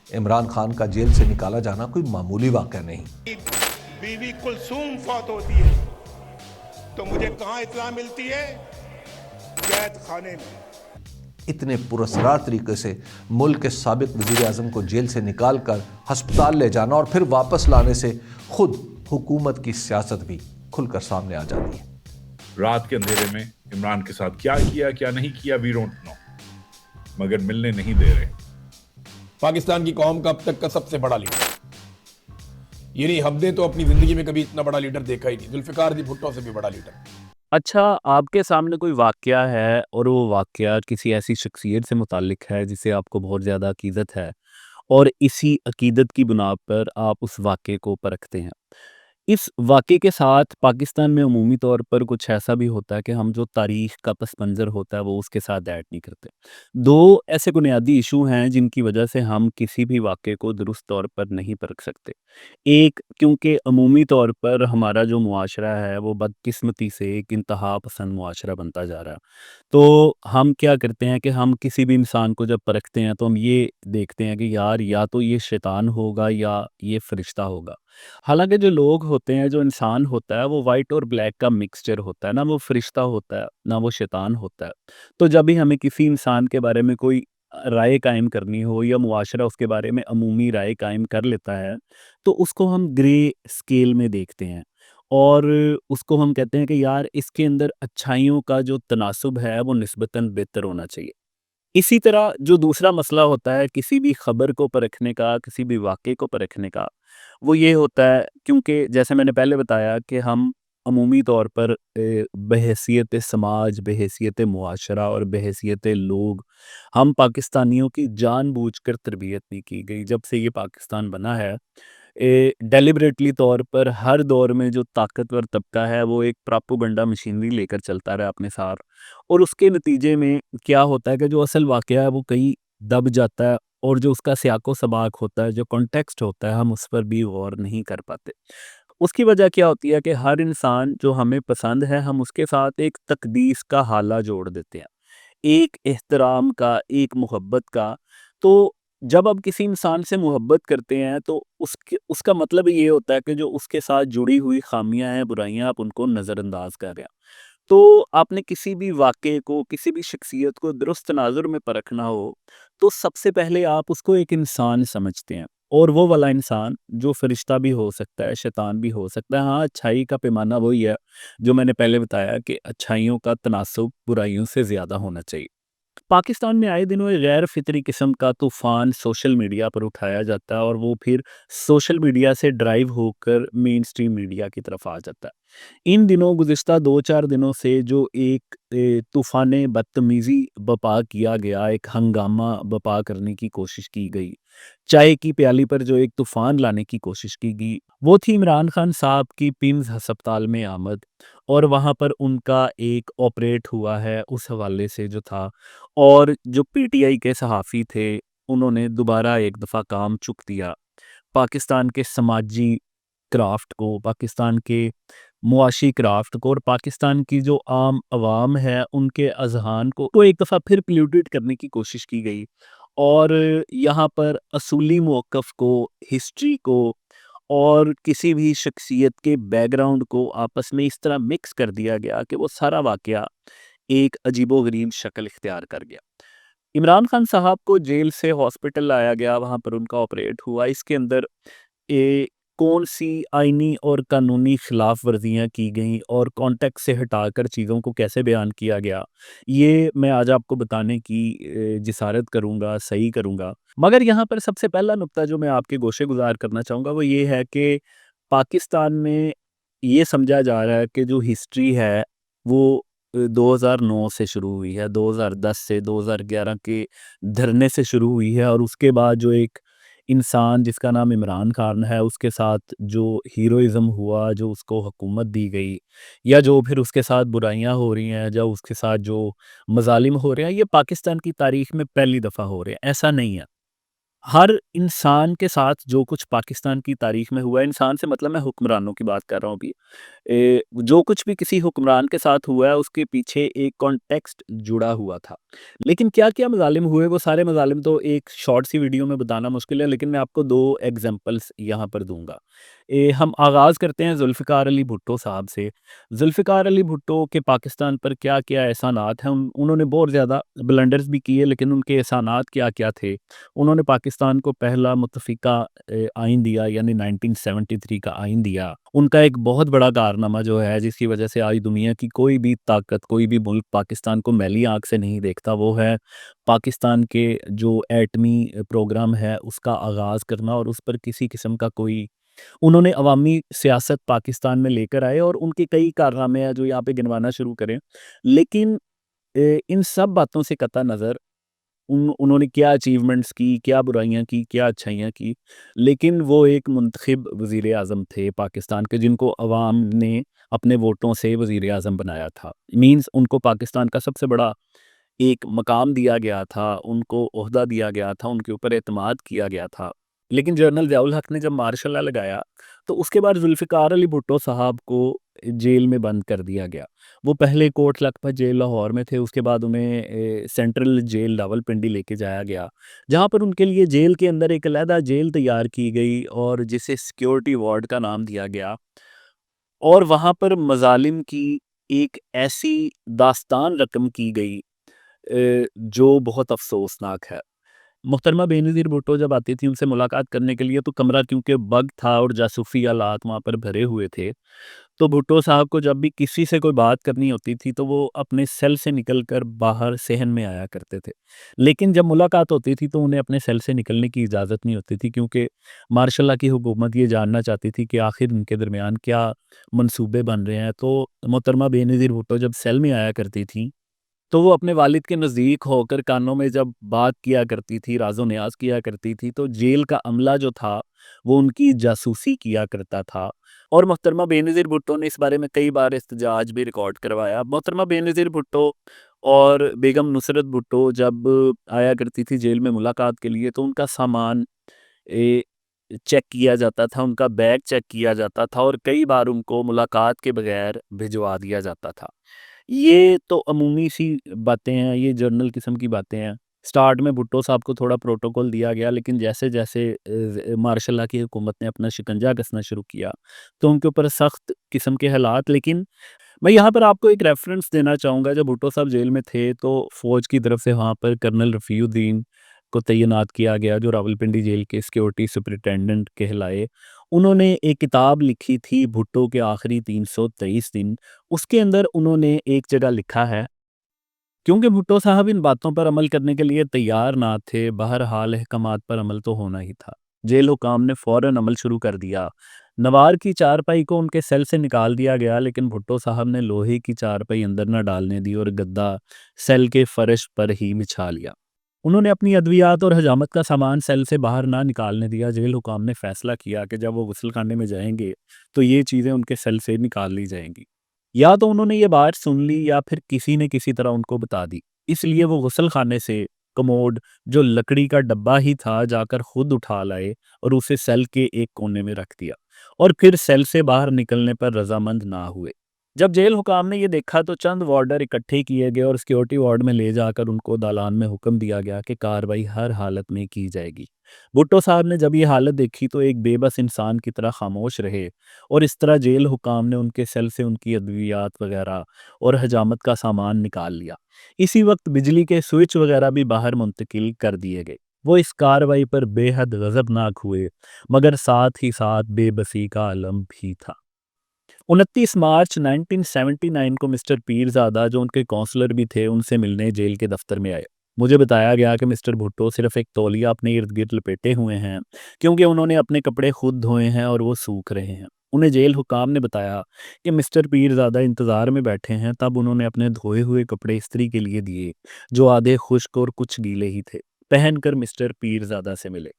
عمران خان کا جیل سے نکالا جانا کوئی معمولی واقعہ نہیں۔ بیوی کلثوم فوت ہوتی ہے تو مجھے کہاں اطلاع ملتی ہے؟ قید خانے میں۔ اتنے پراسرار طریقے سے ملک کے سابق وزیر اعظم کو جیل سے نکال کر ہسپتال لے جانا اور پھر واپس لانے سے خود حکومت کی سیاست بھی کھل کر سامنے آ جاتی ہے۔ رات کے اندھیرے میں عمران کے ساتھ کیا کیا کیا نہیں کیا وی ڈونٹ نو، مگر ملنے نہیں دے رہے۔ پاکستان کی قوم کا اب تک کا سب سے بڑا لیڈر، یعنی ہم نے تو اپنی زندگی میں کبھی اتنا بڑا لیڈر دیکھا ہی نہیں، ذوالفقار دی بھٹو سے بھی بڑا لیڈر۔ اچھا، آپ کے سامنے کوئی واقعہ ہے اور وہ واقعہ کسی ایسی شخصیت سے متعلق ہے جسے آپ کو بہت زیادہ عقیدت ہے، اور اسی عقیدت کی بنا پر آپ اس واقعے کو پرکھتے ہیں۔ اس واقعے کے ساتھ پاکستان میں عمومی طور پر کچھ ایسا بھی ہوتا ہے کہ ہم جو تاریخ کا پس منظر ہوتا ہے وہ اس کے ساتھ ایڈ نہیں کرتے۔ دو ایسے بنیادی ایشو ہیں جن کی وجہ سے ہم کسی بھی واقعے کو درست طور پر نہیں پرکھ سکتے۔ ایک، کیونکہ عمومی طور پر ہمارا جو معاشرہ ہے وہ بدقسمتی سے ایک انتہا پسند معاشرہ بنتا جا رہا ہے۔ تو ہم کیا کرتے ہیں کہ ہم کسی بھی انسان کو جب پرکھتے ہیں تو ہم یہ دیکھتے ہیں کہ یار یا تو یہ شیطان ہوگا یا یہ فرشتہ ہوگا۔ حالانکہ جو لوگ ہوتے ہیں، جو انسان ہوتا ہے، وہ وائٹ اور بلیک کا مکسچر ہوتا ہے، نہ وہ فرشتہ ہوتا ہے نہ وہ شیطان ہوتا ہے۔ تو جب بھی ہمیں کسی انسان کے بارے میں کوئی رائے قائم کرنی ہو یا معاشرہ اس کے بارے میں عمومی رائے قائم کر لیتا ہے تو اس کو ہم گرے اسکیل میں دیکھتے ہیں، اور اس کو ہم کہتے ہیں کہ یار اس کے اندر اچھائیوں کا جو تناسب ہے وہ نسبتاً بہتر ہونا چاہیے۔ اسی طرح جو دوسرا مسئلہ ہوتا ہے کسی بھی خبر کو پرکھنے کا، کسی بھی واقعے کو پرکھنے کا، وہ یہ ہوتا ہے کیونکہ جیسے میں نے پہلے بتایا کہ ہم عمومی طور پر بحیثیت سماج، بحیثیت معاشرہ اور بحیثیت لوگ، ہم پاکستانیوں کی جان بوجھ کر تربیت نہیں کی گئی۔ جب سے یہ پاکستان بنا ہے، ڈیلیبریٹلی طور پر ہر دور میں جو طاقتور طبقہ ہے وہ ایک پراپوگنڈا مشینری لے کر چلتا رہا اپنے ساتھ، اور اس کے نتیجے میں کیا ہوتا ہے کہ جو اصل واقعہ ہے وہ کہیں دب جاتا ہے، اور جو اس کا سیاق و سباق ہوتا ہے، جو کانٹیکسٹ ہوتا ہے، ہم اس پر بھی غور نہیں کر پاتے۔ اس کی وجہ کیا ہوتی ہے کہ ہر انسان جو ہمیں پسند ہے ہم اس کے ساتھ ایک تقدیس کا حالہ جوڑ دیتے ہیں، ایک احترام کا، ایک محبت کا۔ تو جب آپ کسی انسان سے محبت کرتے ہیں تو اس کا مطلب یہ ہوتا ہے کہ جو اس کے ساتھ جڑی ہوئی خامیاں ہیں، برائیاں، آپ ان کو نظر انداز کر رہے ہیں۔ تو آپ نے کسی بھی واقعے کو، کسی بھی شخصیت کو درست تناظر میں پرکھنا ہو تو سب سے پہلے آپ اس کو ایک انسان سمجھتے ہیں، اور وہ والا انسان جو فرشتہ بھی ہو سکتا ہے، شیطان بھی ہو سکتا ہے۔ ہاں، اچھائی کا پیمانہ وہی ہے جو میں نے پہلے بتایا کہ اچھائیوں کا تناسب برائیوں سے زیادہ ہونا چاہیے۔ پاکستان میں آئے دنوں ایک غیر فطری قسم کا طوفان سوشل میڈیا پر اٹھایا جاتا ہے، اور وہ پھر سوشل میڈیا سے ڈرائیو ہو کر مین سٹریم میڈیا کی طرف آ جاتا ہے۔ ان دنوں، گزشتہ 2-4 دنوں سے جو ایک طوفان بدتمیزی بپا کیا گیا، ایک ہنگامہ بپا کرنے کی کوشش کی گئی، چائے کی پیالی پر جو ایک طوفان لانے کی کوشش کی گئی، وہ تھی عمران خان صاحب کی پیمز ہسپتال میں آمد، اور وہاں پر ان کا ایک آپریٹ ہوا ہے اس حوالے سے جو تھا، اور جو پی ٹی آئی کے صحافی تھے انہوں نے دوبارہ ایک دفعہ کام چک دیا، پاکستان کے سماجی کرافٹ کو، پاکستان کے معاشی کرافٹ کو، اور پاکستان کی جو عام عوام ہے ان کے اذہان کو ایک دفعہ پھر پلیوٹیٹ کرنے کی کوشش کی گئی، اور یہاں پر اصولی موقف کو، ہسٹری کو، اور کسی بھی شخصیت کے بیک گراؤنڈ کو آپس میں اس طرح مکس کر دیا گیا کہ وہ سارا واقعہ ایک عجیب و غریب شکل اختیار کر گیا۔ عمران خان صاحب کو جیل سے ہاسپٹل لایا گیا، وہاں پر ان کا آپریٹ ہوا۔ اس کے اندر کون سی آئینی اور قانونی خلاف ورزیاں کی گئیں اور کانٹیکٹ سے ہٹا کر چیزوں کو کیسے بیان کیا گیا، یہ میں آج آپ کو بتانے کی جسارت کروں گا، صحیح کروں گا۔ مگر یہاں پر سب سے پہلا نقطہ جو میں آپ کے گوشے گزار کرنا چاہوں گا وہ یہ ہے کہ پاکستان میں یہ سمجھا جا رہا ہے کہ جو ہسٹری ہے وہ 2009 سے شروع ہوئی ہے، 2010 سے 2011 کے دھرنے سے شروع ہوئی ہے، اور اس کے بعد جو ایک انسان جس کا نام عمران خان ہے اس کے ساتھ جو ہیروئزم ہوا، جو اس کو حکومت دی گئی، یا جو پھر اس کے ساتھ برائیاں ہو رہی ہیں، جو اس کے ساتھ جو مظالم ہو رہے ہیں، یہ پاکستان کی تاریخ میں پہلی دفعہ ہو رہے ہیں، ایسا نہیں ہے۔ ہر انسان کے ساتھ جو کچھ پاکستان کی تاریخ میں ہوا ہے، انسان سے مطلب میں حکمرانوں کی بات کر رہا ہوں ابھی، جو کچھ بھی کسی حکمران کے ساتھ ہوا ہے اس کے پیچھے ایک کانٹیکسٹ جڑا ہوا تھا۔ لیکن کیا کیا مظالم ہوئے، وہ سارے مظالم تو ایک شارٹ سی ویڈیو میں بتانا مشکل ہے، لیکن میں آپ کو 2 ایگزامپلس یہاں پر دوں گا۔ ہم آغاز کرتے ہیں ذوالفقار علی بھٹو صاحب سے۔ ذوالفقار علی بھٹو کے پاکستان پر کیا کیا احسانات ہیں، انہوں نے بہت زیادہ بلنڈرز بھی کیے، لیکن ان کے احسانات کیا کیا تھے۔ انہوں نے پاکستان کو پہلا متفقہ آئین دیا، یعنی 1973 کا آئین دیا۔ ان کا ایک بہت بڑا کارنامہ جو ہے، جس کی وجہ سے آج دنیا کی کوئی بھی طاقت، کوئی بھی ملک پاکستان کو میلی آنکھ سے نہیں دیکھتا، وہ ہے پاکستان کے جو ایٹمی پروگرام ہے اس کا آغاز کرنا، اور اس پر کسی قسم کا کوئی، انہوں نے عوامی سیاست پاکستان میں لے کر آئے، اور ان کے کئی کارنامے ہیں جو یہاں پہ گنوانا شروع کریں۔ لیکن ان سب باتوں سے قطع نظر انہوں نے کیا اچیومنٹس کی، کیا برائیاں کی، کیا اچھائیاں کی، لیکن وہ ایک منتخب وزیر اعظم تھے پاکستان کے، جن کو عوام نے اپنے ووٹوں سے وزیر اعظم بنایا تھا۔ مینز ان کو پاکستان کا سب سے بڑا ایک مقام دیا گیا تھا، ان کو عہدہ دیا گیا تھا، ان کے اوپر اعتماد کیا گیا تھا۔ لیکن جنرل ضیاء الحق نے جب مارشل لا لگایا تو اس کے بعد ذوالفقار علی بھٹو صاحب کو جیل میں بند کر دیا گیا۔ وہ پہلے کوٹ لکھپت جیل لاہور میں تھے، اس کے بعد انہیں سینٹرل جیل راولپنڈی لے کے جایا گیا، جہاں پر ان کے لیے جیل کے اندر ایک علیحدہ جیل تیار کی گئی اور جسے سیکیورٹی وارڈ کا نام دیا گیا، اور وہاں پر مظالم کی ایک ایسی داستان رقم کی گئی جو بہت افسوسناک ہے۔ محترمہ بینظیر بھٹو جب آتی تھی ان سے ملاقات کرنے کے لیے، تو کمرہ کیونکہ بگ تھا اور جاسوسی آلات وہاں پر بھرے ہوئے تھے، تو بھٹو صاحب کو جب بھی کسی سے کوئی بات کرنی ہوتی تھی تو وہ اپنے سیل سے نکل کر باہر صحن میں آیا کرتے تھے۔ لیکن جب ملاقات ہوتی تھی تو انہیں اپنے سیل سے نکلنے کی اجازت نہیں ہوتی تھی، کیونکہ ماشاء اللہ کی حکومت یہ جاننا چاہتی تھی کہ آخر ان کے درمیان کیا منصوبے بن رہے ہیں۔ تو محترمہ بینظیر بھٹو جب سیل میں آیا کرتی تھیں تو وہ اپنے والد کے نزدیک ہو کر کانوں میں جب بات کیا کرتی تھی، راز و نیاز کیا کرتی تھی، تو جیل کا عملہ جو تھا وہ ان کی جاسوسی کیا کرتا تھا۔ اور محترمہ بینظیر بھٹو نے اس بارے میں کئی بار احتجاج بھی ریکارڈ کروایا۔ محترمہ بینظیر بھٹو اور بیگم نصرت بھٹو جب آیا کرتی تھی جیل میں ملاقات کے لیے، تو ان کا سامان چیک کیا جاتا تھا، ان کا بیگ چیک کیا جاتا تھا، اور کئی بار ان کو ملاقات کے بغیر بھجوا دیا جاتا تھا۔ یہ تو عمومی سی باتیں ہیں، یہ جرنل قسم کی باتیں ہیں۔ سٹارٹ میں بھٹو صاحب کو تھوڑا پروٹوکول دیا گیا، لیکن جیسے جیسے مارشل اللہ کی حکومت نے اپنا شکنجہ کسنا شروع کیا تو ان کے اوپر سخت قسم کے حالات۔ لیکن میں یہاں پر آپ کو ایک ریفرنس دینا چاہوں گا، جب بھٹو صاحب جیل میں تھے تو فوج کی طرف سے وہاں پر کرنل رفیع الدین کو تعینات کیا گیا، جو راولپنڈی جیل کے سیکیورٹی سپرنٹینڈنٹ کہلائے۔ انہوں نے ایک کتاب لکھی تھی بھٹو کے آخری 323 دن، اس کے اندر انہوں نے ایک جگہ لکھا ہے، کیونکہ بھٹو صاحب ان باتوں پر عمل کرنے کے لیے تیار نہ تھے، بہرحال احکامات پر عمل تو ہونا ہی تھا۔ جیل حکام نے فوراً عمل شروع کر دیا۔ نوار کی چارپائی کو ان کے سیل سے نکال دیا گیا، لیکن بھٹو صاحب نے لوہے کی چارپائی اندر نہ ڈالنے دی اور گدا سیل کے فرش پر ہی بچھا لیا۔ انہوں نے اپنی ادویات اور حجامت کا سامان سیل سے باہر نہ نکالنے دیا۔ جیل حکام نے فیصلہ کیا کہ جب وہ غسل خانے میں جائیں گے تو یہ چیزیں ان کے سیل سے نکال لی جائیں گی۔ یا تو انہوں نے یہ بات سن لی یا پھر کسی نے کسی طرح ان کو بتا دی، اس لیے وہ غسل خانے سے کموڈ جو لکڑی کا ڈبہ ہی تھا جا کر خود اٹھا لائے اور اسے سیل کے ایک کونے میں رکھ دیا، اور پھر سیل سے باہر نکلنے پر رضامند نہ ہوئے۔ جب جیل حکام نے یہ دیکھا تو چند وارڈر اکٹھے کیے گئے اور سیکیورٹی وارڈ میں لے جا کر ان کو دالان میں حکم دیا گیا کہ کارروائی ہر حالت میں کی جائے گی۔ بھٹو صاحب نے جب یہ حالت دیکھی تو ایک بے بس انسان کی طرح خاموش رہے، اور اس طرح جیل حکام نے ان کے سیل سے ان کی ادویات وغیرہ اور حجامت کا سامان نکال لیا۔ اسی وقت بجلی کے سوئچ وغیرہ بھی باہر منتقل کر دیے گئے۔ وہ اس کارروائی پر بے حد غضبناک ہوئے، مگر ساتھ ہی ساتھ بے بسی کا عالم بھی تھا۔ 29 مارچ 1979 کو مسٹر پیرزادہ جو ان کے کونسلر بھی تھے ان سے ملنے جیل کے دفتر میں آئے۔ مجھے بتایا گیا کہ مسٹر بھٹو صرف ایک تولیہ اپنے ارد گرد لپیٹے ہوئے ہیں، کیونکہ انہوں نے اپنے کپڑے خود دھوئے ہیں اور وہ سوکھ رہے ہیں۔ انہیں جیل حکام نے بتایا کہ مسٹر پیرزادہ انتظار میں بیٹھے ہیں، تب انہوں نے اپنے دھوئے ہوئے کپڑے استری کے لیے دیے، جو آدھے خشک اور کچھ گیلے ہی تھے، پہن کر مسٹر پیرزادہ سے ملے۔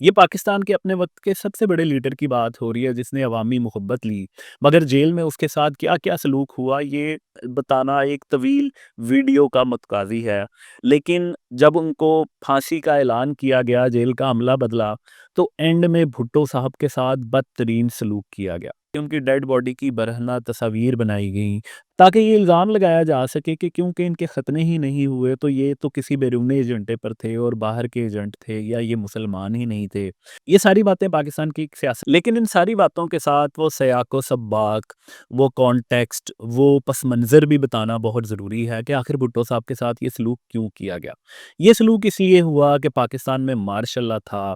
یہ پاکستان کے اپنے وقت کے سب سے بڑے لیڈر کی بات ہو رہی ہے جس نے عوامی محبت لی، مگر جیل میں اس کے ساتھ کیا کیا سلوک ہوا یہ بتانا ایک طویل ویڈیو کا متقاضی ہے۔ لیکن جب ان کو پھانسی کا اعلان کیا گیا، جیل کا عملہ بدلا، تو اینڈ میں بھٹو صاحب کے ساتھ بدترین سلوک کیا گیا۔ ان کی ڈیڈ باڈی کی برہنہ تصاویر بنائی گئیں تاکہ یہ الزام لگایا جا سکے کہ کیونکہ ان کے ختنے ہی نہیں ہوئے تو یہ تو کسی بیرونی ایجنٹے پر تھے اور باہر کے ایجنٹ تھے، یا یہ مسلمان ہی نہیں تھے۔ یہ ساری باتیں پاکستان کی سیاست، لیکن ان ساری باتوں کے ساتھ وہ سیاق و سباق، وہ کانٹیکسٹ، وہ پس منظر بھی بتانا بہت ضروری ہے کہ آخر بھٹو صاحب کے ساتھ یہ سلوک کیوں کیا گیا۔ یہ سلوک اس لیے ہوا کہ پاکستان میں مارشل لا تھا،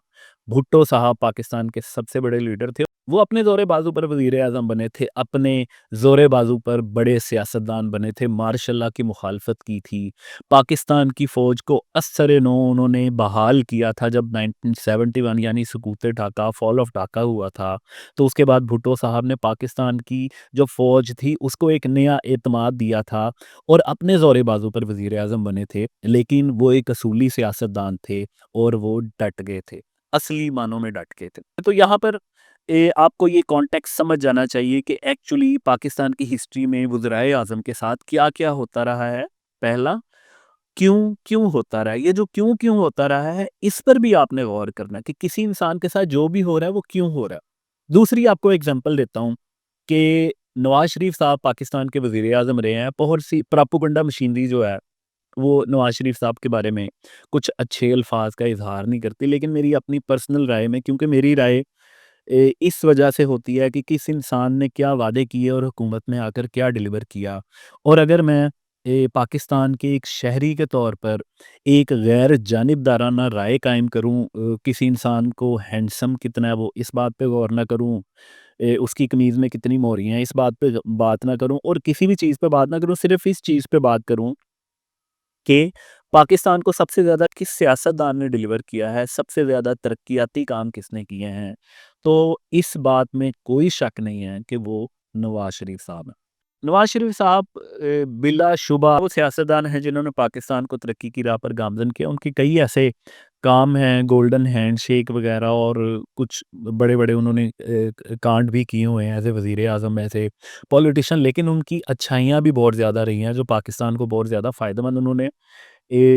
بھٹو صاحب پاکستان کے سب سے بڑے لیڈر تھے، وہ اپنے زور بازو پر وزیر اعظم بنے تھے، اپنے زور بازو پر بڑے سیاستدان بنے تھے، مارشل لا کی مخالفت کی تھی، پاکستان کی فوج کو اثر نو انہوں نے بحال کیا تھا جب 1971 یعنی سقوط ڈھاکہ، فال آف ڈھاکہ ہوا تھا، تو اس کے بعد بھٹو صاحب نے پاکستان کی جو فوج تھی اس کو ایک نیا اعتماد دیا تھا اور اپنے زور بازو پر وزیر اعظم بنے تھے، لیکن وہ ایک اصولی سیاستدان تھے اور وہ ڈٹ گئے تھے، اصلی معنوں میں ڈٹ گئے تھے۔ تو یہاں پر آپ کو یہ کانٹیکس سمجھ جانا چاہیے کہ ایکچولی پاکستان کی ہسٹری میں وزرائے اعظم کے ساتھ کیا کیا ہوتا رہا ہے۔ پہلا، کیوں ہوتا رہا ہے، یہ جو کیوں ہوتا رہا ہے اس پر بھی آپ نے غور کرنا ہے کہ کسی انسان کے ساتھ جو بھی ہو رہا ہے وہ کیوں ہو رہا ہے۔ دوسری آپ کو ایگزامپل دیتا ہوں کہ نواز شریف صاحب پاکستان کے وزیر اعظم رہے ہیں، بہت سی پراپوگنڈا مشینری جو ہے وہ نواز شریف صاحب کے بارے میں کچھ اچھے الفاظ کا اظہار نہیں کرتی، لیکن میری اپنی پرسنل رائے میں، کیونکہ میری رائے اس وجہ سے ہوتی ہے کہ کس انسان نے کیا وعدے کیے اور حکومت میں آ کر کیا ڈیلیور کیا، اور اگر میں پاکستان کے ایک شہری کے طور پر ایک غیر جانبدارانہ رائے قائم کروں، کسی انسان کو ہینڈسم کتنا ہے وہ اس بات پہ غور نہ کروں، اس کی قمیض میں کتنی موریاں ہیں اس بات پہ بات نہ کروں، اور کسی بھی چیز پہ بات نہ کروں، صرف اس چیز پہ بات کروں کہ پاکستان کو سب سے زیادہ کس سیاستدان نے ڈیلیور کیا ہے، سب سے زیادہ ترقیاتی کام کس نے کیے ہیں، تو اس بات میں کوئی شک نہیں ہے کہ وہ نواز شریف صاحب ہیں۔ نواز شریف صاحب بلا شبہ وہ سیاستدان ہیں جنہوں نے پاکستان کو ترقی کی راہ پر گامزن کیا۔ ان کے کئی ایسے کام ہیں، گولڈن ہینڈ شیک وغیرہ، اور کچھ بڑے بڑے انہوں نے کانڈ بھی کیے ہوئے ہیں ایز اے وزیر اعظم، ایز اے پولیٹیشین، لیکن ان کی اچھائیاں بھی بہت زیادہ رہی ہیں جو پاکستان کو بہت زیادہ فائدہ مند۔ انہوں نے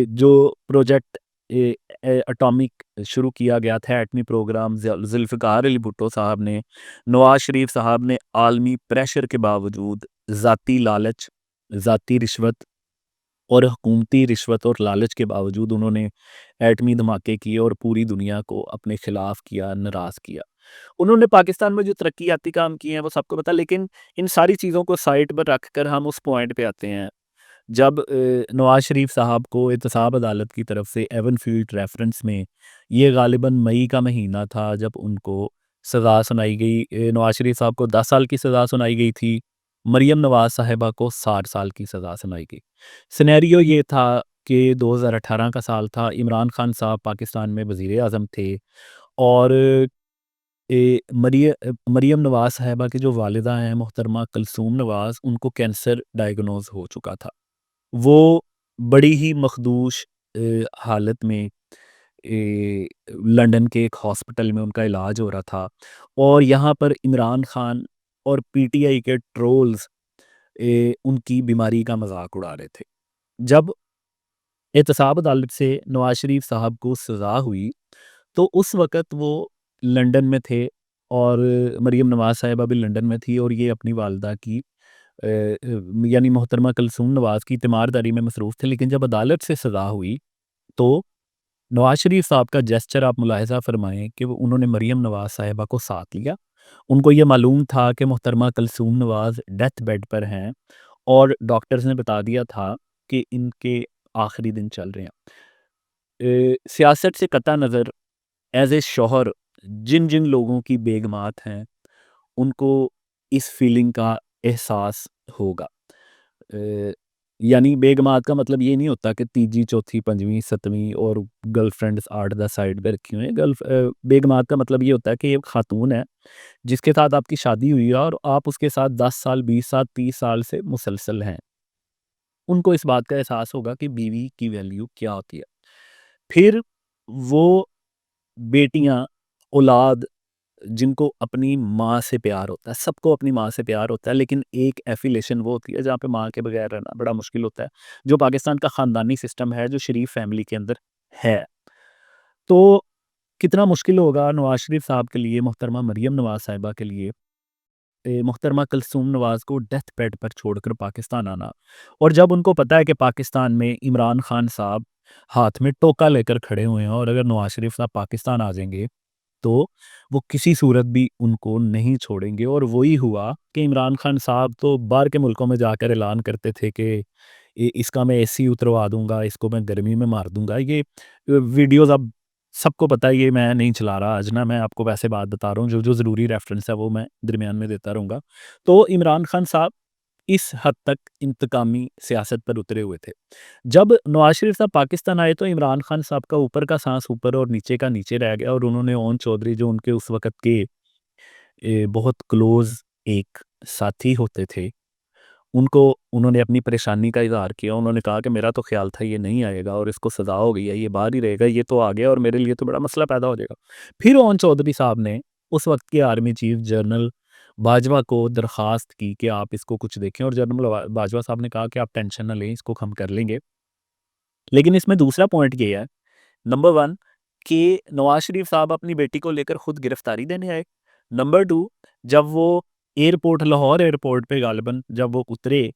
جو پروجیکٹ اٹامک شروع کیا گیا تھا، ایٹمی پروگرام، ذوالفقار علی بھٹو صاحب نے، نواز شریف صاحب نے عالمی پریشر کے باوجود، ذاتی لالچ، ذاتی رشوت اور حکومتی رشوت اور لالچ کے باوجود انہوں نے ایٹمی دھماکے کیے اور پوری دنیا کو اپنے خلاف کیا، ناراض کیا۔ انہوں نے پاکستان میں جو ترقیاتی کام کیے ہیں وہ سب کو پتا، لیکن ان ساری چیزوں کو سائٹ پر رکھ کر ہم اس پوائنٹ پہ آتے ہیں جب نواز شریف صاحب کو احتساب عدالت کی طرف سے ایون فیلڈ ریفرنس میں، یہ غالباً مئی کا مہینہ تھا جب ان کو سزا سنائی گئی، نواز شریف صاحب کو 10 سال کی سزا سنائی گئی تھی، مریم نواز صاحبہ کو 60 سال کی سزا سنائی گئی۔ سینیریو یہ تھا کہ 2018 کا سال تھا، عمران خان صاحب پاکستان میں وزیر اعظم تھے، اور مریم نواز صاحبہ کے جو والدہ ہیں محترمہ کلثوم نواز، ان کو کینسر ڈائیگنوز ہو چکا تھا۔ وہ بڑی ہی مخدوش حالت میں لندن کے ایک ہاسپٹل میں ان کا علاج ہو رہا تھا، اور یہاں پر عمران خان اور پی ٹی آئی کے ٹرولز ان کی بیماری کا مذاق اڑا رہے تھے۔ جب احتساب عدالت سے نواز شریف صاحب کو سزا ہوئی تو اس وقت وہ لندن میں تھے، اور مریم نواز صاحبہ بھی لندن میں تھی، اور یہ اپنی والدہ کی یعنی محترمہ کلثوم نواز کی تیمارداری میں مصروف تھے۔ لیکن جب عدالت سے سزا ہوئی تو نواز شریف صاحب کا جیسچر آپ ملاحظہ فرمائیں کہ انہوں نے مریم نواز صاحبہ کو ساتھ لیا۔ ان کو یہ معلوم تھا کہ محترمہ کلثوم نواز ڈیتھ بیڈ پر ہیں، اور ڈاکٹرز نے بتا دیا تھا کہ ان کے آخری دن چل رہے ہیں۔ سیاست سے قطع نظر ایز اے شوہر جن جن لوگوں کی بیگمات ہیں ان کو اس فیلنگ کا احساس ہوگا۔ یعنی بیگمات کا مطلب یہ نہیں ہوتا کہ تیجی، چوتھی، پنجویں، ستویں اور گرل فرینڈز 8-10 سائڈ پہ رکھی ہوئے ہیں۔ بیگمات کا مطلب یہ ہوتا ہے کہ ایک خاتون ہے جس کے ساتھ آپ کی شادی ہوئی ہے اور آپ اس کے ساتھ 10 سال، 20 سال، 30 سال سے مسلسل ہیں۔ ان کو اس بات کا احساس ہوگا کہ بیوی کی ویلیو کیا ہوتی ہے۔ پھر وہ بیٹیاں اولاد جن کو اپنی ماں سے پیار ہوتا ہے، سب کو اپنی ماں سے پیار ہوتا ہے، لیکن ایک ایفیلیشن وہ ہوتی ہے جہاں پہ ماں کے بغیر رہنا بڑا مشکل ہوتا ہے، جو پاکستان کا خاندانی سسٹم ہے، جو شریف فیملی کے اندر ہے۔ تو کتنا مشکل ہوگا نواز شریف صاحب کے لیے، محترمہ مریم نواز صاحبہ کے لیے، محترمہ کلثوم نواز کو ڈیتھ بیڈ پر چھوڑ کر پاکستان آنا، اور جب ان کو پتا ہے کہ پاکستان میں عمران خان صاحب ہاتھ میں ٹوکا لے کر کھڑے ہوئے ہیں، اور اگر نواز شریف صاحب پاکستان آ جائیں گے تو وہ کسی صورت بھی ان کو نہیں چھوڑیں گے۔ اور وہی ہوا کہ عمران خان صاحب تو باہر کے ملکوں میں جا کر اعلان کرتے تھے کہ اس کا میں AC اتروا دوں گا، اس کو میں گرمی میں مار دوں گا۔ یہ ویڈیوز اب سب کو پتہ ہے، یہ میں نہیں چلا رہا آج نا، میں آپ کو ویسے بات بتا رہا ہوں، جو ضروری ریفرنس ہے وہ میں درمیان میں دیتا رہوں گا۔ تو عمران خان صاحب اس حد تک انتقامی سیاست پر اترے ہوئے تھے۔ جب نواز شریف صاحب پاکستان آئے تو عمران خان صاحب کا اوپر کا سانس اوپر اور نیچے کا نیچے رہ گیا، اور انہوں نے اون چودھری جو ان کے اس وقت کے بہت کلوز ایک ساتھی ہوتے تھے، انہوں نے اپنی پریشانی کا اظہار کیا۔ انہوں نے کہا کہ میرا تو خیال تھا یہ نہیں آئے گا اور اس کو سزا ہو گئی ہے، یہ باہر ہی رہے گا، یہ تو آ گیا اور میرے لیے تو بڑا مسئلہ پیدا ہو جائے گا۔ پھر اون چودھری صاحب نے اس وقت کے آرمی چیف جنرل باجوہ کو درخواست کی کہ آپ اس کو کچھ دیکھیں، اور جنرل باجوہ صاحب نے کہا کہ آپ ٹینشن نہ لیں، اس کو ہم کر لیں گے۔ لیکن اس میں دوسرا پوائنٹ یہ ہے، نمبر 1 کہ نواز شریف صاحب اپنی بیٹی کو لے کر خود گرفتاری دینے آئے۔ نمبر 2 جب وہ ایئرپورٹ، لاہور ایئرپورٹ پہ غالباً جب وہ اترے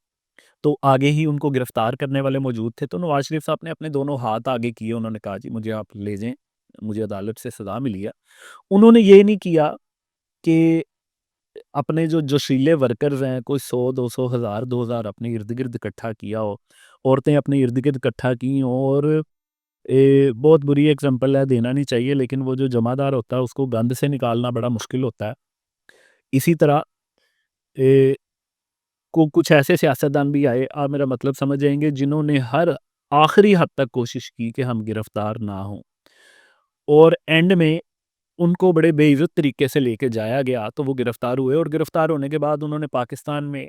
تو آگے ہی ان کو گرفتار کرنے والے موجود تھے، تو نواز شریف صاحب نے اپنے دونوں ہاتھ آگے کیے، انہوں نے کہا جی مجھے آپ لے جائیں، مجھے عدالت سے سزا ملی ہے۔ انہوں نے یہ نہیں کیا کہ اپنے جو جوشیلے ورکرز ہیں، کوئی 100 200 1000 2000 اپنے ارد گرد اکٹھا کیا ہو، عورتیں اپنے ارد گرد اکٹھا کی ہوں، اور بہت بری ایگزامپل ہے، دینا نہیں چاہیے، لیکن وہ جو جمع دار ہوتا ہے اس کو گند سے نکالنا بڑا مشکل ہوتا ہے۔ اسی طرح کچھ ایسے سیاستدان بھی آئے، آپ میرا مطلب سمجھ جائیں گے، جنہوں نے ہر آخری حد تک کوشش کی کہ ہم گرفتار نہ ہوں، اور اینڈ میں ان کو بڑے بے عزت طریقے سے لے کے جایا گیا تو وہ گرفتار ہوئے، اور گرفتار ہونے کے بعد انہوں نے پاکستان میں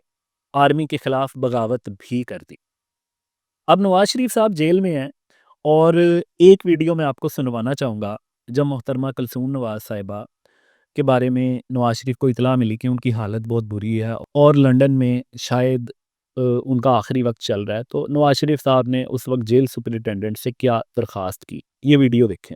آرمی کے خلاف بغاوت بھی کر دی۔ اب نواز شریف صاحب جیل میں ہیں، اور ایک ویڈیو میں آپ کو سنوانا چاہوں گا جب محترمہ کلثوم نواز صاحبہ کے بارے میں نواز شریف کو اطلاع ملی کہ ان کی حالت بہت بری ہے اور لنڈن میں شاید ان کا آخری وقت چل رہا ہے، تو نواز شریف صاحب نے اس وقت جیل سپرنٹینڈنٹ سے کیا درخواست کی، یہ ویڈیو دیکھیں۔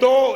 2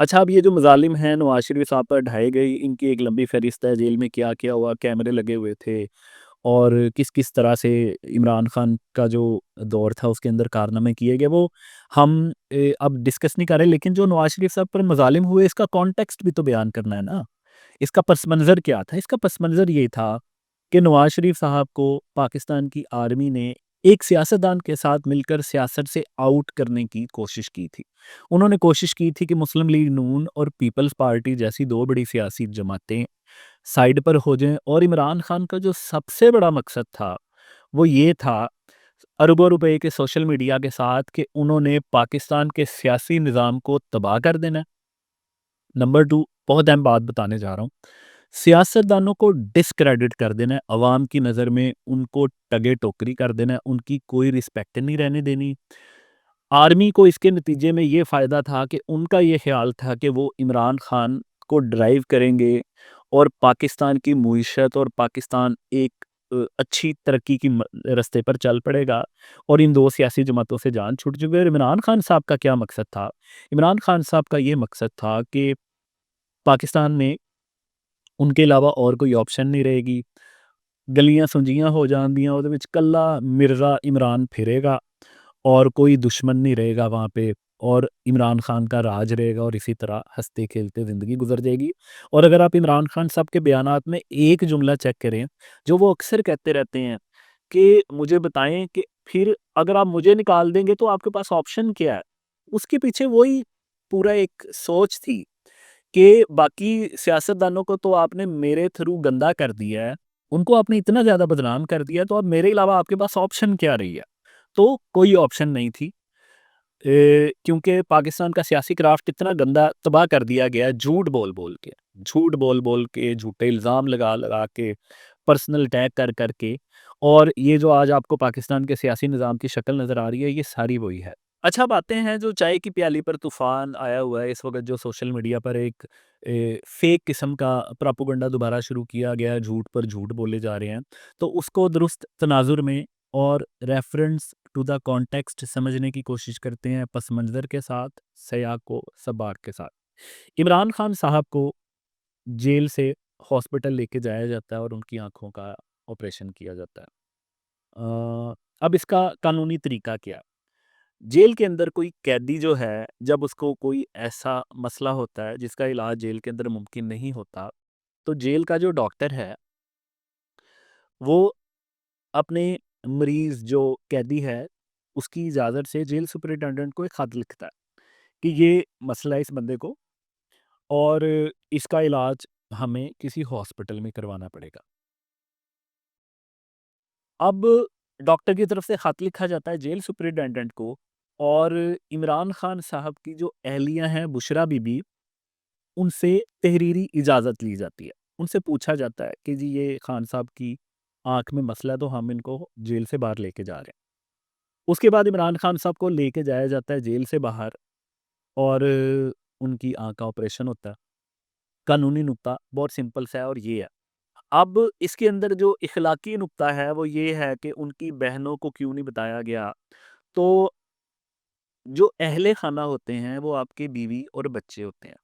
اچھا، اب یہ جو مظالم ہیں نواز شریف صاحب پر ڈھائے گئی، ان کی ایک لمبی فہرست ہے، جیل میں کیا کیا ہوا، کیمرے لگے ہوئے تھے، اور کس کس طرح سے عمران خان کا جو دور تھا اس کے اندر کارنامے کیے گئے، وہ ہم اب ڈسکس نہیں کر رہے، لیکن جو نواز شریف صاحب پر مظالم ہوئے اس کا کانٹیکسٹ بھی تو بیان کرنا ہے نا، اس کا پس منظر کیا تھا؟ اس کا پس منظر یہ تھا کہ نواز شریف صاحب کو پاکستان کی آرمی نے ایک سیاستدان کے ساتھ مل کر سیاست سے آؤٹ کرنے کی کوشش کی تھی۔ انہوں نے کوشش کی تھی کہ مسلم لیگ نون اور پیپلز پارٹی جیسی 2 بڑی سیاسی جماعتیں سائڈ پر ہو جائیں. اور عمران خان کا جو سب سے بڑا مقصد تھا وہ یہ تھا اربوں روپے کے سوشل میڈیا کے ساتھ کہ انہوں نے پاکستان کے سیاسی نظام کو تباہ کر دینا ہے. نمبر 2 بہت اہم بات بتانے جا رہا ہوں. سیاستدانوں کو ڈسکریڈٹ کر دینا ہے عوام کی نظر میں, ان کو ٹگے ٹوکری کر دینا ہے, ان کی کوئی رسپیکٹ نہیں رہنے دینی. آرمی کو اس کے نتیجے میں یہ فائدہ تھا کہ ان کا یہ خیال تھا کہ وہ عمران خان کو ڈرائیو کریں گے اور پاکستان کی معیشت اور پاکستان ایک اچھی ترقی کی رستے پر چل پڑے گا, اور ان دو سیاسی جماعتوں سے جان چھوٹ چکے. اور عمران خان صاحب کا کیا مقصد تھا؟ عمران خان صاحب کا یہ مقصد تھا کہ پاکستان میں ان کے علاوہ اور کوئی آپشن نہیں رہے گی, گلیاں سنجیاں ہو جاندیاں, وہ کلا مرزا عمران پھرے گا اور کوئی دشمن نہیں رہے گا وہاں پہ, اور عمران خان کا راج رہے گا, اور اسی طرح ہنستے کھیلتے زندگی گزر جائے گی. اور اگر آپ عمران خان صاحب کے بیانات میں ایک جملہ چیک کریں جو وہ اکثر کہتے رہتے ہیں کہ مجھے بتائیں کہ پھر اگر آپ مجھے نکال دیں گے تو آپ کے پاس آپشن کیا ہے, اس کے پیچھے وہی پورا ایک سوچ تھی کہ باقی سیاستدانوں کو تو آپ نے میرے تھرو گندا کر دیا ہے, ان کو آپ نے اتنا زیادہ بدنام کر دیا, تو اب میرے علاوہ آپ کے پاس آپشن کیا رہی ہے؟ تو کوئی آپشن نہیں تھی, کیونکہ پاکستان کا سیاسی کرافٹ اتنا گندا تباہ کر دیا گیا جھوٹ بول بول کے جھوٹے الزام لگا لگا کے پرسنل اٹیک کر کر کے. اور یہ جو آج آپ کو پاکستان کے سیاسی نظام کی شکل نظر آ رہی ہے یہ ساری وہی ہے. اچھا باتیں ہیں جو چائے کی پیالی پر طوفان آیا ہوا ہے اس وقت, جو سوشل میڈیا پر ایک فیک قسم کا پراپوگنڈا دوبارہ شروع کیا گیا ہے, جھوٹ پر جھوٹ بولے جا رہے ہیں, تو اس کو درست تناظر میں اور ریفرنس ٹو دا کانٹیکسٹ سمجھنے کی کوشش کرتے ہیں, پس منظر کے ساتھ, سیاق و سباق کے ساتھ. عمران خان صاحب کو جیل سے ہاسپٹل لے کے جایا جاتا ہے اور ان کی آنکھوں کا آپریشن کیا جاتا ہے. اب اس کا قانونی طریقہ کیا؟ جیل کے اندر کوئی قیدی جو ہے, جب اس کو کوئی ایسا مسئلہ ہوتا ہے جس کا علاج جیل کے اندر ممکن نہیں ہوتا, تو جیل کا جو ڈاکٹر ہے وہ اپنے مریض جو قیدی ہے اس کی اجازت سے جیل سپرنٹینڈنٹ کو ایک خط لکھتا ہے کہ یہ مسئلہ ہے اس بندے کو, اور اس کا علاج ہمیں کسی ہاسپٹل میں کروانا پڑے گا. اب ڈاکٹر کی طرف سے خط لکھا جاتا ہے جیل سپرنٹینڈنٹ کو, اور عمران خان صاحب کی جو اہلیہ ہیں بشرا بی بی, ان سے تحریری اجازت لی جاتی ہے. ان سے پوچھا جاتا ہے کہ جی یہ خان صاحب کی آنکھ میں مسئلہ ہے تو ہم ان کو جیل سے باہر لے کے جا رہے ہیں. اس کے بعد عمران خان صاحب کو لے کے جایا جاتا ہے جیل سے باہر, اور ان کی آنکھ کا آپریشن ہوتا ہے. قانونی نقطہ بہت سمپل سا ہے اور یہ ہے. اب اس کے اندر جو اخلاقی نقطہ ہے وہ یہ ہے کہ ان کی بہنوں کو کیوں نہیں بتایا گیا. تو جو اہل خانہ ہوتے ہیں وہ آپ کے بیوی اور بچے ہوتے ہیں.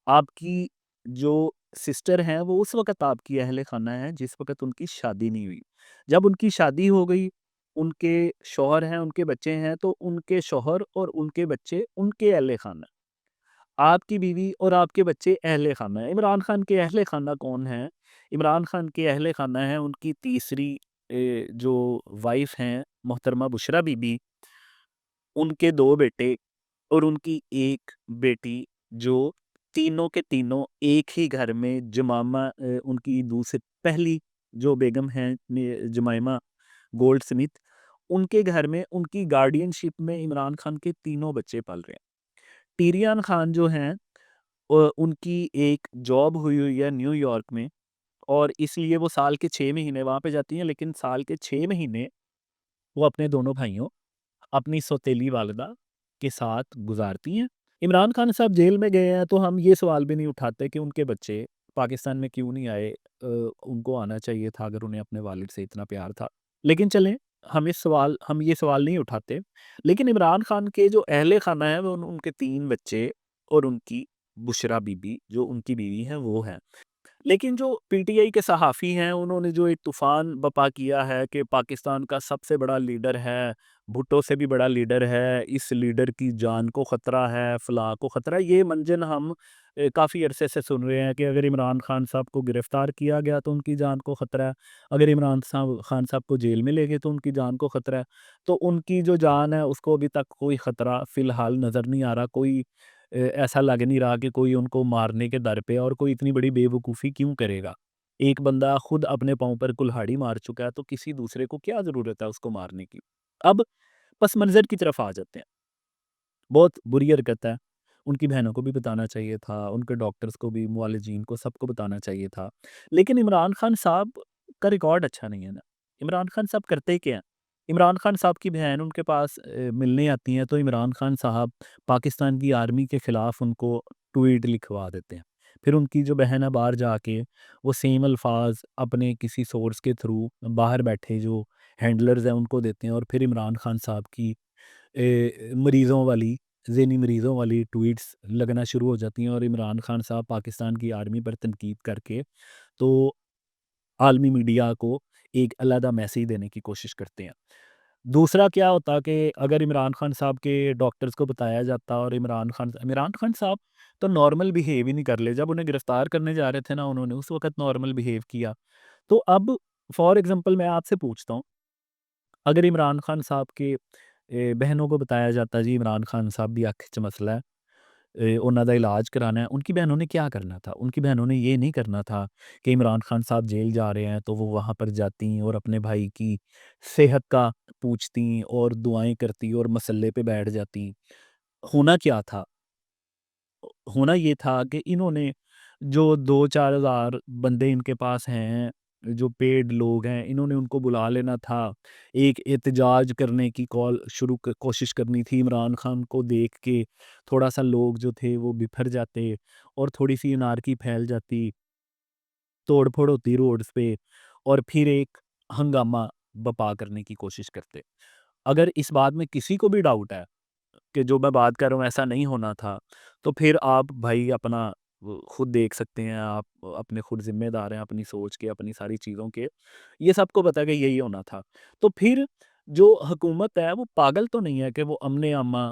آپ کی جو سسٹر ہیں وہ اس وقت آپ کی اہل خانہ ہیں جس وقت ان کی شادی نہیں ہوئی. جب ان کی شادی ہو گئی, ان کے شوہر ہیں, ان کے بچے ہیں, تو ان کے شوہر اور ان کے بچے ان کے اہل خانہ. آپ کی بیوی اور آپ کے بچے اہل خانہ ہیں. عمران خان کے اہل خانہ کون ہیں؟ عمران خان کے اہل خانہ ہیں ان کی تیسری جو وائف ہیں محترمہ بشرا بی بی, ان کے 2 بیٹے اور ان کی ایک بیٹی, جو تینوں کے تینوں ایک ہی گھر میں جمامہ, ان کی دوسری پہلی جو بیگم ہیں جمائمہ گولڈ سمتھ, ان کے گھر میں ان کی گارڈین شپ میں عمران خان کے تینوں بچے پال رہے ہیں. ٹیریان خان جو ہیں ان کی ایک جاب ہوئی ہے نیو یارک میں, اور اس لیے وہ سال کے 6 مہینے وہاں پہ جاتی ہیں, لیکن سال کے 6 مہینے وہ اپنے دونوں بھائیوں, اپنی سوتیلی والدہ کے ساتھ گزارتی ہیں. عمران خان صاحب جیل میں گئے ہیں تو ہم یہ سوال بھی نہیں اٹھاتے کہ ان کے بچے پاکستان میں کیوں نہیں آئے, ان کو آنا چاہیے تھا اگر انہیں اپنے والد سے اتنا پیار تھا. لیکن چلیں ہم یہ سوال نہیں اٹھاتے. لیکن عمران خان کے جو اہل خانہ ہیں وہ ان کے 3 بچے اور ان کی بشرا بی بی جو ان کی بیوی ہیں وہ ہیں. لیکن جو پی ٹی آئی کے صحافی ہیں انہوں نے جو ایک طوفان بپا کیا ہے کہ پاکستان کا سب سے بڑا لیڈر ہے, بھٹو سے بھی بڑا لیڈر ہے, اس لیڈر کی جان کو خطرہ ہے, فلاں کو خطرہ ہے, یہ منجن ہم کافی عرصے سے سن رہے ہیں کہ اگر عمران خان صاحب کو گرفتار کیا گیا تو ان کی جان کو خطرہ ہے, اگر عمران خان صاحب کو جیل میں لے گئے تو ان کی جان کو خطرہ ہے. تو ان کی جو جان ہے اس کو ابھی تک کوئی خطرہ فی الحال نظر نہیں آ رہا. کوئی ایسا لگ نہیں رہا کہ کوئی ان کو مارنے کے در پہ، اور کوئی اتنی بڑی بے وقوفی کیوں کرے گا؟ ایک بندہ خود اپنے پاؤں پر کلہاڑی مار چکا ہے تو کسی دوسرے کو کیا ضرورت ہے اس کو مارنے کی؟ اب پس منظر کی طرف آ جاتے ہیں۔ بہت بری حرکت ہے، ان کی بہنوں کو بھی بتانا چاہیے تھا، ان کے ڈاکٹرز کو بھی، معالجین کو، سب کو بتانا چاہیے تھا، لیکن عمران خان صاحب کا ریکارڈ اچھا نہیں ہے نا۔ عمران خان صاحب کرتے کیا ہیں؟ عمران خان صاحب کی بہن ان کے پاس ملنے آتی ہیں تو عمران خان صاحب پاکستان کی آرمی کے خلاف ان کو ٹویٹ لکھوا دیتے ہیں۔ پھر ان کی جو بہن ہے باہر جا کے وہ سیم الفاظ اپنے کسی سورس کے تھرو باہر بیٹھے جو ہینڈلرز ہیں ان کو دیتے ہیں، اور پھر عمران خان صاحب کی مریضوں والی، ذہنی مریضوں والی ٹویٹس لگنا شروع ہو جاتی ہیں، اور عمران خان صاحب پاکستان کی آرمی پر تنقید کر کے تو عالمی میڈیا کو ایک علیحدہ میسیج دینے کی کوشش کرتے ہیں۔ دوسرا کیا ہوتا کہ اگر عمران خان صاحب کے ڈاکٹرز کو بتایا جاتا، اور عمران خان صاحب تو نارمل بیہیو ہی نہیں کر لے، جب انہیں گرفتار کرنے جا رہے تھے نا انہوں نے اس وقت نارمل بیہیو کیا۔ تو اب فار ایگزامپل میں آپ سے پوچھتا ہوں، اگر عمران خان صاحب کے بہنوں کو بتایا جاتا جی عمران خان صاحب بھی اکھ چ مسئلہ ہے، انہوں دا علاج کرانا ہے، ان کی بہنوں نے کیا کرنا تھا؟ ان کی بہنوں نے یہ نہیں کرنا تھا کہ عمران خان صاحب جیل جا رہے ہیں تو وہ وہاں پر جاتی اور اپنے بھائی کی صحت کا پوچھتی اور دعائیں کرتی اور مسلے پہ بیٹھ جاتی۔ ہونا کیا تھا؟ ہونا یہ تھا کہ انہوں نے جو 2-4 ہزار بندے ان کے پاس ہیں، جو پیڈ لوگ ہیں، انہوں نے ان کو بلا لینا تھا، ایک احتجاج کرنے کی کوشش کرنی تھی۔ عمران خان کو دیکھ کے تھوڑا سا لوگ جو تھے وہ بکھر جاتے اور تھوڑی سی انارکی پھیل جاتی، توڑ پھوڑ ہوتی روڈز پہ، اور پھر ایک ہنگامہ بپا کرنے کی کوشش کرتے۔ اگر اس بات میں کسی کو بھی ڈاؤٹ ہے کہ جو میں بات کر رہا ہوں ایسا نہیں ہونا تھا، تو پھر آپ بھائی اپنا خود دیکھ سکتے ہیں، آپ اپنے خود ذمہ دار ہیں اپنی سوچ کے، اپنی ساری چیزوں کے۔ یہ سب کو پتہ ہے کہ یہی ہونا تھا۔ تو پھر جو حکومت ہے وہ پاگل تو نہیں ہے کہ وہ امن عامہ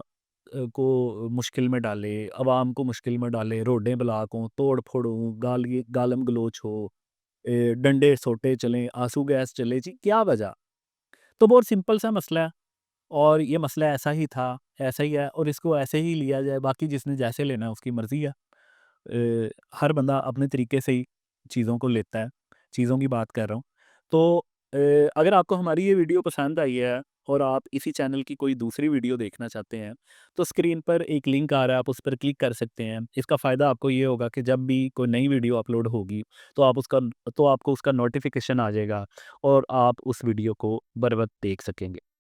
کو مشکل میں ڈالے، عوام کو مشکل میں ڈالے، روڈیں بلاک ہوں، توڑ پھوڑ ہوں، گالم گلوچ ہو، ڈنڈے سوٹے چلیں، آنسو گیس چلے، جی کیا وجہ؟ تو بہت سمپل سا مسئلہ ہے، اور یہ مسئلہ ایسا ہی تھا، ایسا ہی ہے، اور اس کو ایسے ہی لیا جائے، باقی جس نے جیسے لینا ہے اس کی مرضی ہے۔ ہر بندہ اپنے طریقے سے ہی چیزوں کو لیتا ہے، چیزوں کی بات کر رہا ہوں۔ تو اگر آپ کو ہماری یہ ویڈیو پسند آئی ہے اور آپ اسی چینل کی کوئی دوسری ویڈیو دیکھنا چاہتے ہیں تو اسکرین پر ایک لنک آ رہا ہے، آپ اس پر کلک کر سکتے ہیں۔ اس کا فائدہ آپ کو یہ ہوگا کہ جب بھی کوئی نئی ویڈیو اپلوڈ ہوگی تو آپ کو اس کا نوٹیفیکیشن آ جائے گا اور آپ اس ویڈیو کو بر وقت دیکھ سکیں گے۔